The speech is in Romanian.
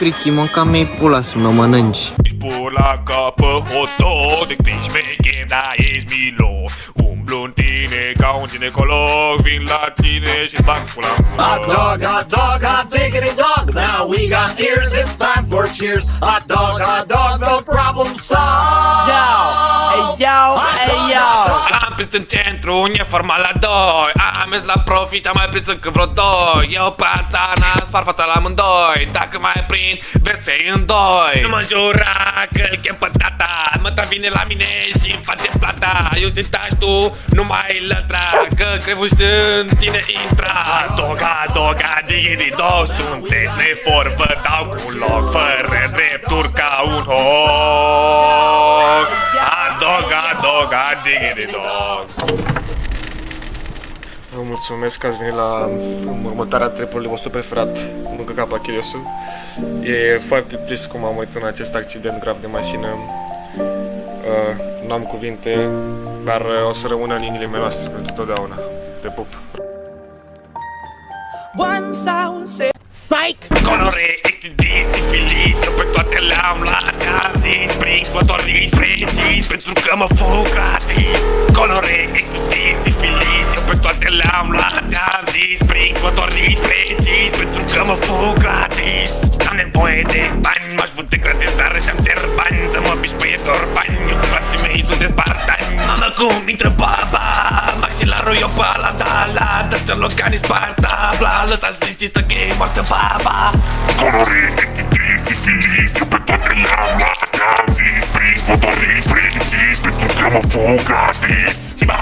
frichi, mânca-mi pula să mă mănânci. Ești pula ca pe hot-dog, de când șmecher, dar ești milo. Umblu în tine ca un ginecolog, vin la tine și-ți bag pula. Hot dog, hot diggity dog. Now we got ears, it's time for cheers. Hot dog, the problem solved. Hey yo. Am prins în centru, un forma la doi. Am mers la profi și am mai prins încă vreo doi. Eu pe țară spar fața la amândoi. Dacă mai prind, vezi în doi. Nu mă jura că-l chem pe tata. Măta vine la mine și îmi face plata. Eu sunt tași, tu nu mai lătra, că crevuști în tine intra. Hot dog, digidi dog. Sunteți nefor, vă dau cu loc, fără drepturi ca un hoc. Hot dog, digidi dog. Vă mulțumesc că ați venit la următoarea trepului vostru preferat, Mâncă Capa Chiriosu. E foarte trist cum am uitat în acest accident grav de mașină. Nu am cuvinte, dar o să rămână în inimile noastre pentru totdeauna. Te pup! Colore, STD, sifilis, eu pe toate le-am luat. Am zis, prin clotorii precis, pentru că mă fug gratis. Colore, STD, sifilis, eu pe toate le-am luat. Am zis, prin clotorii precis, pentru că mă fug gratis. Am nevoie de bani, m-aș vânde gratis, dar ăștia-mi cer bani. Să mă piși pe bani, eu cu frații mei sunt de spartani. Mamă, cum intră baba, maxilarul eu pe ala dala, dă-ți-o locani Sparta, bla, lăsați liniștiți că e moartă baba. Colore, STD, sifilis, eu pe toate le-am luat. Am zis, prin clotorii precis, pentru că mă fug gratis. Și ba,